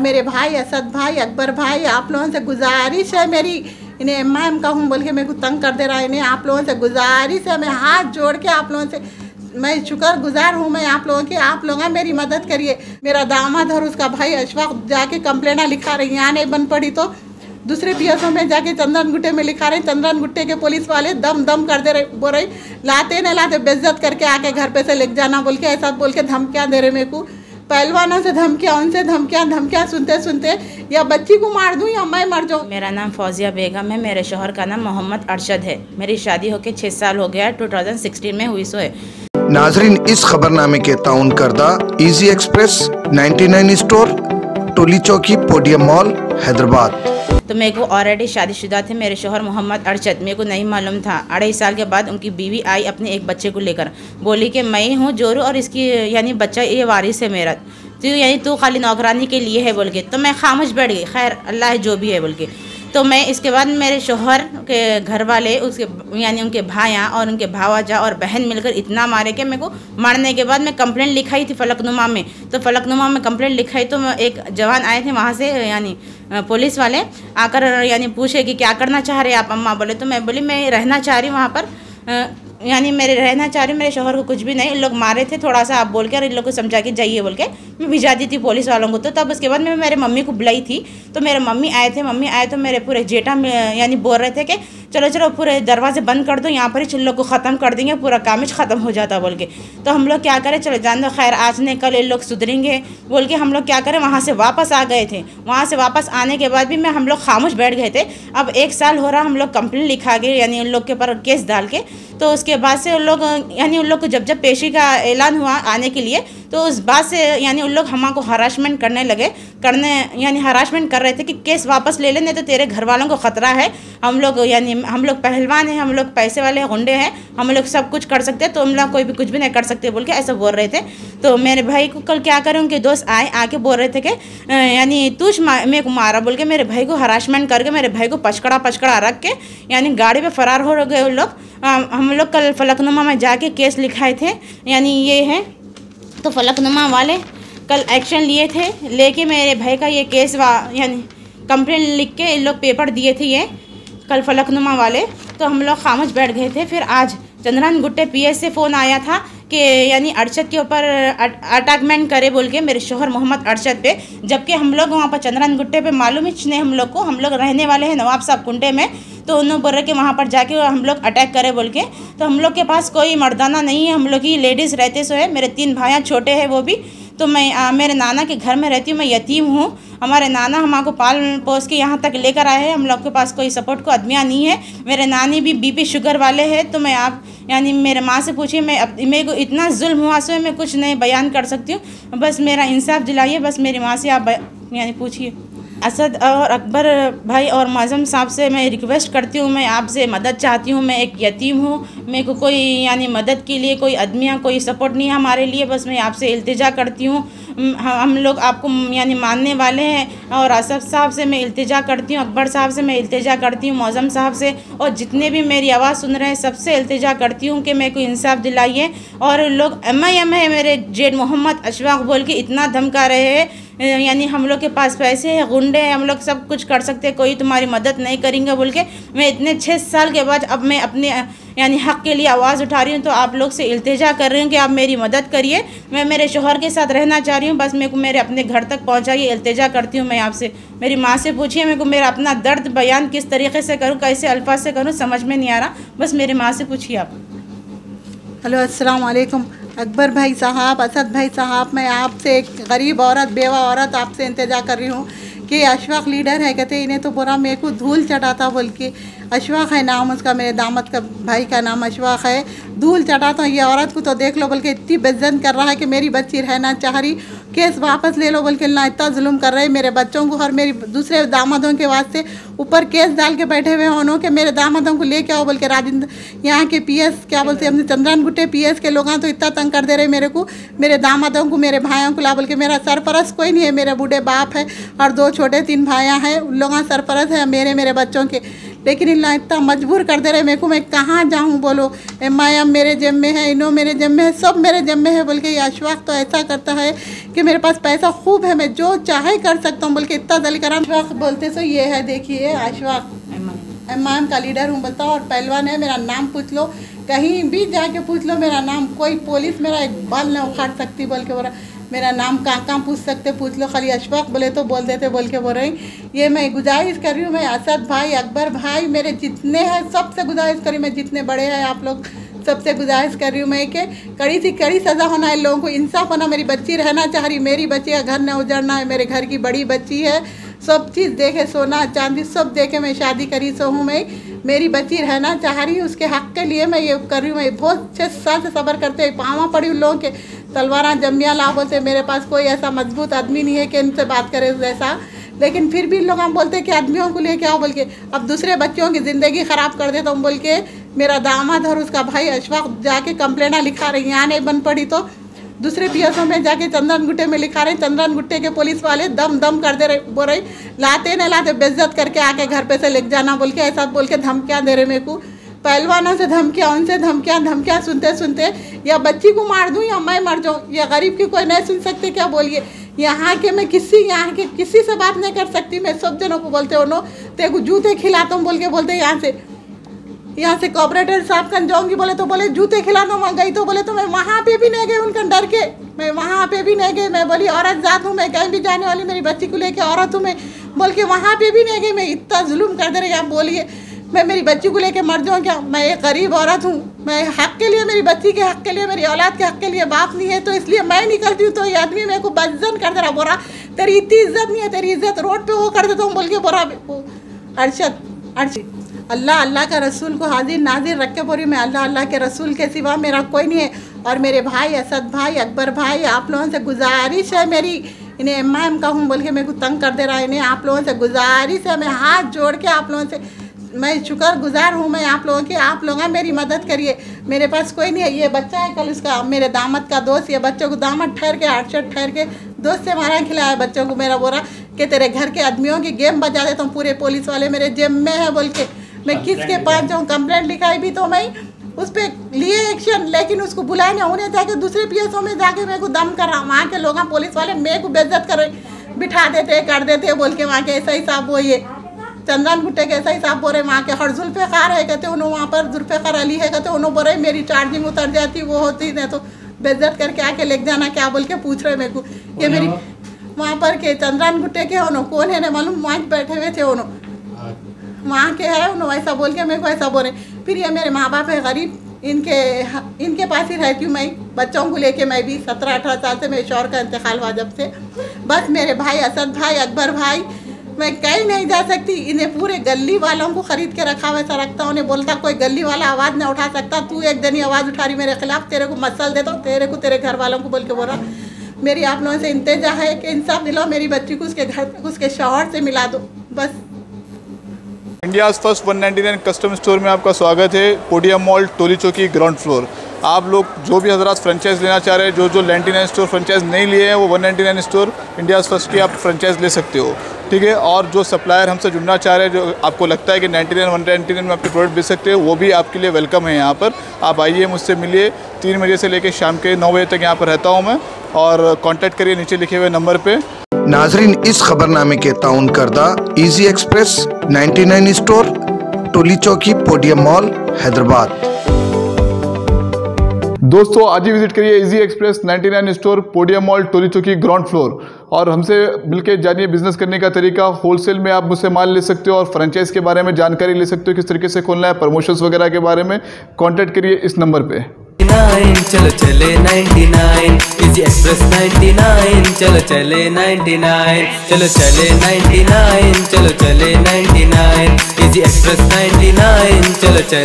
मेरे भाई असद भाई, अकबर भाई, आप लोगों से गुजारिश है मेरी, इन्हें एम कहूँ बोल के मेरे को तंग कर दे रहा है। इन्हें आप लोगों से गुजारिश है, मैं हाथ जोड़ के आप लोगों से मैं शुक्रगुजार हूँ मैं आप लोगों की। आप लोग मेरी मदद करिए। मेरा दामाद और उसका भाई अशफाक जाके कंप्लेना लिखा रही, यहाँ नहीं बन पड़ी तो दूसरे पीएसओ में जाके चंदन गुट्टे में लिखा रहे। चंदन गुट्टे के पुलिस वाले दम दम कर दे रहे, बोल रही लाते न लाते बेइज्जत करके आके घर पे से लेके जाना बोल के, ऐसा बोल के धमकियाँ दे रहे मेरे को। पहलवानों से धमकियाँ, उनसे धमकियाँ सुनते सुनते या बच्ची को मार दूँ या मैं मर जाऊँ। मेरा नाम फौजिया बेगम है, मेरे शौहर का नाम मोहम्मद अरशद है। मेरी शादी होके 6 साल हो गया, 2016 में हुई सो है। नाजरीन, इस खबरनामे के ताउन करदा इजी एक्सप्रेस 99 स्टोर, टोली चौकी, पोडियम मॉल, हैदराबाद। तो मेरे को ऑलरेडी शादीशुदा थे मेरे शौहर मोहम्मद अरशद। मेरे को नहीं मालूम था। 2.5 साल के बाद उनकी बीवी आई अपने एक बच्चे को लेकर, बोली कि मैं हूँ जोरू और इसकी यानी बच्चा ये वारिस है मेरा, तो यानी तू खाली नौकरानी के लिए है बोल के। तो मैं खामोश बैठ गई, खैर अल्लाह है जो भी है बोल के। तो मैं इसके बाद मेरे शौहर के घर वाले उसके यानी उनके भाइयाँ और उनके भावाजा और बहन मिलकर इतना मारे कि मेरे को मारने के बाद मैं कंप्लेंट लिखाई थी फलकनुमा में। तो फलकनुमा में कंप्लेंट लिखाई तो एक जवान आए थे वहाँ से यानी पुलिस वाले आकर यानी पूछे कि क्या करना चाह रहे आप अम्मा। बोले तो मैं बोली मैं रहना चाह रही हूँ वहाँ पर, यानी मेरे रहना चाह रही हूँ, मेरे शौहर को कुछ भी नहीं। इन लोग मारे थे थोड़ा सा आप बोल के और इन लोग को समझा के जाइए बोल के मैं भिजा दी थी पुलिस वालों को। तो तब उसके बाद मैं मेरे मम्मी को बुलाई थी। तो मेरे मम्मी आए थे तो मेरे पूरे जेठा यानी बोल रहे थे कि चलो चलो पूरे दरवाजे बंद कर दो, यहाँ पर ही चिल्लों को ख़त्म कर देंगे, पूरा काम ही ख़त्म हो जाता बोल के। तो हम लोग क्या करें, चलो जान दो खैर आज नहीं कल ये लोग सुधरेंगे बोल के हम लोग क्या करें वहाँ से वापस आ गए थे। वहाँ से वापस आने के बाद भी हम लोग खामोश बैठ गए थे। अब 1 साल हो रहा हम लोग कंप्लेंट लिखा गए यानी उन लोग के ऊपर केस डाल के। तो उसके बाद से उन लोग यानी उन लोग को जब पेशी का ऐलान हुआ आने के लिए, तो उस बात से यानी उन लोग हमको हरासमेंट यानी हरासमेंट कर रहे थे कि केस वापस ले ले नहीं तो तेरे घर वालों को ख़तरा है। हम लोग पहलवान हैं, हम लोग पैसे वाले गुंडे हैं, हम लोग सब कुछ कर सकते हैं, तो हम लोग कोई भी कुछ भी नहीं कर सकते बोल के ऐसा बोल रहे थे। तो मेरे भाई को कल क्या करें, उनके दोस्त आके बोल रहे थे कि यानी तू मेरे को मारा बोल के मेरे भाई को हरासमेंट करके मेरे भाई को पचकड़ा रख के यानी गाड़ी पे फरार हो गए उन लोग। हम लोग कल फलकनुमा में जाके केस लिखाए थे यानी ये है। तो फलकनुमा वाले कल एक्शन लिए थे, लेके मेरे भाई का ये केस यानी कंप्लेंट लिख के इन लोग पेपर दिए थे ये कल फलकनुमा वाले। तो हम लोग खामोश बैठ गए थे। फिर आज चंद्रन गुट्टे पीएस से फ़ोन आया था कि यानी अरशद के ऊपर अटैकमेंट करे बोल के मेरे शौहर मोहम्मद अरशद पे, जबकि हम लोग वहाँ पर चंद्रन गुट्टे पे मालूम ही नहीं हम लोग को, हम लोग रहने वाले हैं नवाब साहब कुंटे में। तो उन्होंने बोल रहे कि वहाँ पर जाके हम लोग अटैक करें बोल के। तो हम लोग के पास कोई मर्दाना नहीं है, हम लोग ही लेडीज़ रहते सो है। मेरे 3 भाइयाँ छोटे हैं वो भी। तो मैं मेरे नाना के घर में रहती हूँ, मैं यतीम हूँ। हमारे नाना हमको पाल पोस के यहाँ तक लेकर आए हैं। हम लोग के पास कोई सपोर्ट को आदमियाँ नहीं है। मेरे नानी भी बीपी शुगर वाले हैं। तो मैं आप यानी मेरे माँ से पूछिए, मेरे को इतना जुल्म हुआ सो मैं कुछ नहीं बयान कर सकती हूँ। बस मेरा इंसाफ दिलाइए, बस मेरी माँ से आप यानी पूछिए। असद और अकबर भाई और माज़म साहब से मैं रिक्वेस्ट करती हूँ, मैं आपसे मदद चाहती हूँ। मैं एक यतीम हूँ, मेरे को कोई यानी मदद के लिए कोई आदमियाँ कोई सपोर्ट नहीं है हमारे लिए। बस मैं आपसे इल्तिजा करती हूँ। हम लोग आपको यानी मानने वाले हैं। और असद साहब से मैं इल्तिजा करती हूँ, अकबर साहब से मैं इल्तिजा करती हूँ, मौज़म साहब से और जितने भी मेरी आवाज़ सुन रहे हैं सबसे इल्तिजा करती हूँ कि मेरे को इंसाफ दिलाइए। और लोग एम है मेरे जेठ मोहम्मद अशफाक बोल के इतना धमका रहे हैं यानी हम लोग के पास पैसे हैं, गुंडे हैं, हम लोग सब कुछ कर सकते हैं, कोई तुम्हारी मदद नहीं करेंगे बोल के। मैं इतने 6 साल के बाद अब मैं अपने यानी हक़ के लिए आवाज़ उठा रही हूँ। तो आप लोग से इल्तिजा कर रही हूँ कि आप मेरी मदद करिए। मैं मेरे शौहर के साथ रहना चाह रही हूँ, बस मेरे को मेरे अपने घर तक पहुँचाइए, इल्तिजा करती हूँ मैं आपसे। मेरी माँ से पूछिए मेरे को मेरा अपना दर्द बयान किस तरीके से करूँ, कैसे अल्फाज से करूँ, समझ में नहीं आ रहा। बस मेरी माँ से पूछिए आप। हेलो अस्सलाम वालेकुम अकबर भाई साहब, असद भाई साहब, मैं आपसे एक गरीब औरत बेवा औरत आपसे इंतज़ार कर रही हूँ कि अशफाक लीडर है, कहते इन्हें तो पूरा मेरे को धूल चटाता बोल के। अशफाक है नाम उसका, मेरे दामद का भाई का नाम अशफाक है। धूल चटाता हूँ ये औरत को तो देख लो बोल के इतनी बेइज्जत कर रहा है कि मेरी बच्ची रहना चाह रही, केस वापस ले लो बोल के ना इतना जुल्म कर रहे हैं मेरे बच्चों को और मेरी दूसरे दामादों के वास्ते ऊपर केस डाल के बैठे हुए हैं उन्होंने कि मेरे दामादों को लेके आओ बोल के। राजेंद्र यहाँ के पीएस क्या बोलते हैं अपने चंद्रन गुट्टे पीएस के लोग तो इतना तंग कर दे रहे मेरे को, मेरे दामादों को, मेरे भाइयों को ला बोल के। मेरा सरपरस्त कोई नहीं है, मेरे बूढ़े बाप है और 2 छोटे 3 भाइयाँ हैं, उन लोग सरपरस्त है मेरे बच्चों के। लेकिन इन लोग इतना मजबूर कर दे रहे मेरे को, मैं कहाँ जाऊँ बोलो। MIM मेरे जेब में है, इनो मेरे जेब में है, सब मेरे जेब में है बोल के। ये अशफाक तो ऐसा करता है कि मेरे पास पैसा खूब है, मैं जो चाहे कर सकता हूँ बोल के इतना दल करा। अशफाक बोलते सो ये है, देखिए अशफाक MIM का लीडर हूँ बताओ, और पहलवान है। मेरा नाम पूछ लो, कहीं भी जाके पूछ लो मेरा नाम, कोई पुलिस मेरा एक बाल न उखाड़ सकती बोल के बोला। मेरा नाम कहाँ पूछ सकते, पूछ लो, खाली अशफाक बोले तो बोल देते बोल के बोल रही। ये मैं गुजारिश कर रही हूँ, मैं असद भाई, अकबर भाई, मेरे जितने हैं सबसे गुजारिश करी, मैं जितने बड़े हैं आप लोग सबसे गुजारिश कर रही हूँ मैं कि कड़ी से कड़ी सज़ा होना है, लोगों को इंसाफ होना। मेरी बच्ची रहना चाह रही, मेरी बच्ची का घर न उजड़ना है, मेरे घर की बड़ी बच्ची है, सब चीज़ देखे, सोना चांदी सब देखे मैं शादी करी सो हूँ मैं। मेरी बच्ची रहना चाह रही, उसके हक़ के लिए मैं ये कर रही हूँ। मैं बहुत 6 साल से सब्र करते हुए पाँव पड़ी उन लोगों के, तलवारा जमिया ला बोलते। मेरे पास कोई ऐसा मजबूत आदमी नहीं है कि इनसे बात करे जैसा, लेकिन फिर भी लोग हम बोलते कि आदमियों को लिए क्या हो बोल के, अब दूसरे बच्चों की ज़िंदगी ख़राब कर देता हूँ बोल के। मेरा दामाद और उसका भाई अशफाक जाके कंप्लेना लिखा रही, यहाँ नहीं बन पड़ी तो दूसरे PSO में जाके चंदन गुट्टे में लिखा रहे। चंदन गुट्टे के पुलिस वाले दम दम कर दे रहे, बोल रही लाते नहीं लाते बेइज्जत करके आके घर पे से ले जाना बोल के, ऐसा बोल के धमकियाँ दे रहे मेरे को। पहलवानों से धमकियाँ, उनसे धमकियाँ सुनते सुनते या बच्ची को मार दूँ या मैं मर जाऊँ, या गरीब की कोई नहीं सुन सकते क्या बोलिए। यहाँ के मैं यहाँ के किसी से बात नहीं कर सकती, मैं सब जनों को बोलते हो तेरे को जूते खिलाता हूँ बोल के बोलते। यहाँ से कॉपरेटर साहब कन जाऊँगी बोले तो बोले जूते खिलाता हूँ, वहाँ गई तो बोले तो मैं वहाँ पे भी नहीं गई उनका डर के, मैं वहाँ पे भी नहीं गई। मैं बोली औरत जात हूँ, मैं कहीं भी जाने वाली, मेरी बच्ची को लेके औरत हूँ मैं बोल के वहाँ पे भी नहीं गई। मैं इतना जुल्म कर दे रही, आप बोलिए मैं मेरी बच्ची को लेके मर जाऊँ क्या? मैं एक गरीब औरत हूँ, मैं हक़ के लिए, मेरी बच्ची के हक़ के लिए, मेरी औलाद के हक़ के लिए बाप नहीं है, तो इसलिए मैं निकलती हूँ। तो ये आदमी मेरे को बदजन कर दे रहा, बोरा तेरी इतनी इज्जत नहीं है, तेरी इज्जत रोड पे वो कर देता हूँ बोल के बोरा। अरशद अल्लाह का रसूल को हाजिर नाजिर रख के बोरी, मैं अल्लाह के रसूल के सिवा मेरा कोई नहीं है। और मेरे भाई असद भाई, अकबर भाई, आप लोगों से गुजारिश है मेरी, इन्हें MIM का हूँ बोल के मेरे को तंग कर दे रहा है, इन्हें आप लोगों से गुजारिश है, मैं हाथ जोड़ के आप लोगों से मैं शुक्रगुजार हूँ मैं आप लोगों की। आप लोग मेरी मदद करिए, मेरे पास कोई नहीं है। ये बच्चा है कल उसका मेरे दामाद का दोस्त, ये बच्चों को दामाद ठहर के अरशद ठहर के दोस्त से मारा खिलाया बच्चों को। मेरा बोला कि तेरे घर के आदमियों की गेम बजा देता हूँ, पूरे पुलिस वाले मेरे जेब में है बोल के। मैं किसके पास जाऊँ? कंप्लेंट लिखाई भी तो मैं उस पर लिए एक्शन, लेकिन उसको बुलाए नहीं, उन्हें जाके दूसरे PSO में जाके मेरे को दम कर रहा। वहाँ के लोग पुलिस वाले मेरे को बेइज्जत कर रहे, बिठा देते कर देते बोल के। वहाँ के ऐसा ही साहब वो ये चंदन गुट्टे के ऐसा ही साहब बोल रहे, वहाँ के हर जुल्फ़िकार है कहते उन्होंने, वहाँ पर जुल्फ़िकार अली है कहते उन्होंने बोल रहे मेरी चार्जिंग उतर जाती वो होती नहीं तो बेइज्जत करके आके ले जाना क्या बोल के पूछ रहे मेरे को। ये मेरी वहाँ पर के चंदन गुट्टे के उन्होंने कौन है नहीं मालूम, वहाँ बैठे हुए थे उन्होंने, वहाँ के है उन्होंने ऐसा बोल के मेरे को ऐसा बोले। फिर ये मेरे माँ बाप है गरीब, इनके पास ही रहती हूँ मैं, बच्चों को लेके। मैं भी 17-18 साल से मेरे शौहर का इंतकाल हुआ जब से, बस मेरे भाई असद भाई, अकबर भाई, मैं कहीं नहीं जा सकती। इन्हें पूरे गली वालों को ख़रीद के रखा वैसा रखता, उन्हें बोलता कोई गली वाला आवाज़ नहीं उठा सकता। तू एक जनी आवाज़ उठा रही मेरे खिलाफ, तेरे को मसल देता हूँ, तेरे को तेरे घर वालों को बोल के बोल रहा। मेरी आप लोगों से इंतजा है कि इंसाफ दिलाओ, मेरी बच्ची को उसके घर उसके शौहर से मिला दो बस। इंडिया फर्स्ट 199 कस्टम स्टोर में आपका स्वागत है। Podium mall, Toli Chowki, ground floor. आप लोग जो भी हजरात फ्रेंचाइज लेना चाह रहे हैं, जो 99 स्टोर फ्रेंचाइज नहीं लिए हैं, वो 199 स्टोर इंडिया फर्स्ट की आप फ्रेंचाइज ले सकते हो, ठीक है। और जो सप्लायर हमसे जुड़ना चाह रहे हैं, जो आपको लगता है कि 99 199 में आपके प्रोडक्ट बेच सकते हो, वो भी आपके लिए वेलकम है। यहाँ पर आप आइए, मुझसे मिलिए। 3 बजे से लेकर शाम के 9 बजे तक यहाँ पर रहता हूँ मैं, और कॉन्टैक्ट करिए नीचे लिखे हुए नंबर पर। नाजरीन, इस खबरनामे के ताउन करदा इजी एक्सप्रेस 99 स्टोर, टोली चौकी, पोडियम मॉल, हैदराबाद। दोस्तों आज ही विजिट करिए easy express 99 store, podium mall, Toli Chowki, ground floor, और हमसे मिलकर जानिए बिजनेस करने का तरीका। होलसेल में आप मुझसे माल ले सकते हो और फ्रेंचाइज के बारे में जानकारी ले सकते हो, किस तरीके से खोलना है, प्रमोशंस वगैरह के बारे में। कॉन्टैक्ट करिए इस नंबर पे। चलो चले 99 इजी एक्सप्रेस 99, चलो चले 99, चलो चले 99, चलो चले 99 इजी एक्सप्रेस 99, चलो चले।